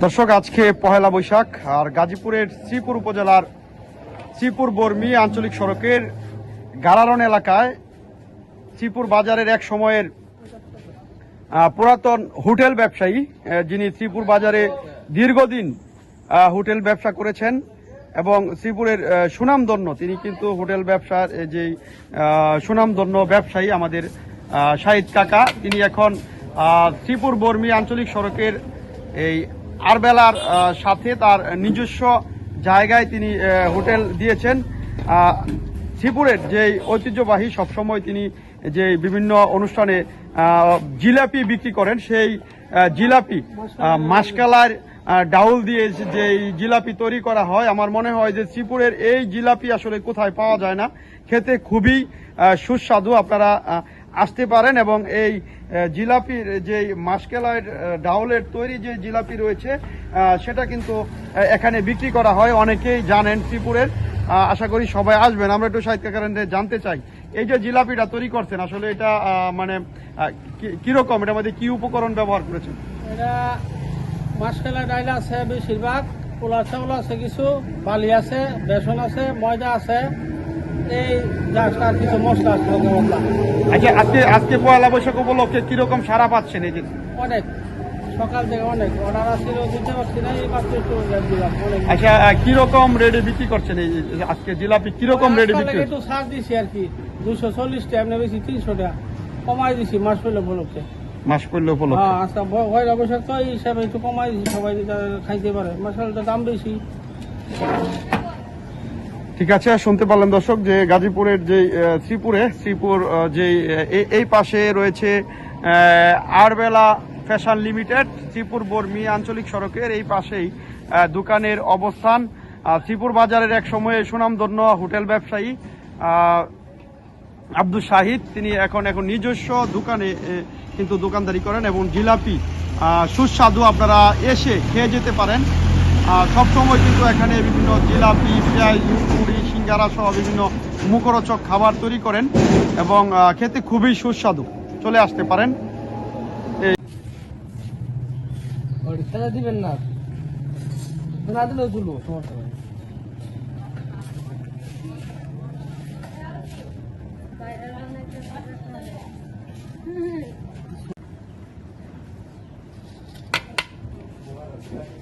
দর্শক, আজকে পহেলা বৈশাখ আর গাজীপুরের শ্রীপুর উপজেলার শ্রীপুর বর্মি আঞ্চলিক সড়কের গারারন এলাকায় শ্রীপুর বাজারের এক সময়ের পুরাতন হোটেল ব্যবসায়ী, যিনি শ্রীপুর বাজারে দীর্ঘদিন হোটেল ব্যবসা করেছেন এবং শ্রীপুরের সুনামধন্য, তিনি কিন্তু হোটেল ব্যবসার যে সুনামধন্য ব্যবসায়ী আমাদের শাহিদ কাকা, তিনি এখন শ্রীপুর বর্মি আঞ্চলিক সড়কের এই আরবেলার সাথে তার নিজস্ব জায়গায় তিনি হোটেল দিয়েছেন। শ্রীপুরের যে ঐতিহ্যবাহী, সবসময় তিনি যে বিভিন্ন অনুষ্ঠানে জিলাপি বিক্রি করেন, সেই জিলাপি মাসকালার ডাউল দিয়ে যে জিলাপি তৈরি করা হয়, আমার মনে হয় যে শ্রীপুরের এই জিলাপি আসলে কোথায় পাওয়া যায় না, খেতে খুবই সুস্বাদু। আপনারা আসতে পারেন এবং এই জিলাপির যে মাসকালার ডাউলের তৈরি যে জিলাপি রয়েছে সেটা কিন্তু এখানে বিক্রি করা হয়, অনেকেই জানেন শ্রীপুরের। আশা করি সবাই আসবেন। আমরা একটু শাহিদ কাকার জানতে চাই, এই যে জিলাপিটা তৈরি করছেন আসলে এটা মানে কিরকম, এটার মধ্যে কি উপকরণ ব্যবহার করেছেন? এটা মাসকালা ডাইল আছে, বেশিরভাগ পোলা চাউল আছে, কিছু বালি আছে, বেসন আছে, ময়দা আছে, এই আর কিছু মশলা আছে। আচ্ছা, আজকে পয়লা বৈশাখ উপলক্ষে কিরকম সারা পাচ্ছেন? এই যে অনেক সকাল থেকে অনেক অর্ডার আসছিল, দিতে পারছি না, এই মাত্র একটু দিলাম। আচ্ছা, কিরকম রেটে বিক্রি করছেন এই আজকে জিলাপি? কিরকম রেটে বিক্রি? একটু ছাড় দিছি আর কি, 240 টাকা, এমনি বেশি 300 টাকা কমাই দিছি মাস পড়লে উপলক্ষে। মাস পড়লে উপলক্ষে? হ্যাঁ, আচ্ছা, পয়লা বৈশাখ তো এই হিসাবে একটু কমাই দিছি, সবাই খাইতে পারে। মশলাটার দাম বেশি। ঠিক আছে, শুনতে পারলেন দর্শক যে গাজীপুরের যে শ্রীপুর যে এই পাশে রয়েছে আরবেলা ফ্যাশন লিমিটেড, শ্রীপুর বর্মি আঞ্চলিক সড়কের এই পাশেই দোকানের অবস্থান। শ্রীপুর বাজারের এক সময়ে সুনামধন্য হোটেল ব্যবসায়ী আব্দুল শাহিদ, তিনি এখন নিজস্ব দোকানে কিন্তু দোকানদারি করেন এবং জিলাপি সুস্বাদু, আপনারা এসে খেয়ে যেতে পারেন। সবসময় কিন্তু এখানে বিভিন্ন জিলাপি, পেঁয়াজ, মুড়ি, সিঙ্গারা সহ বিভিন্ন মুখরোচক খাবার তৈরি করেন এবং খেতে খুবই সুস্বাদু। চলে আসতে পারেন। দিবেন না, না দিলেও তুলবো, সমস্যা নেই। Yeah.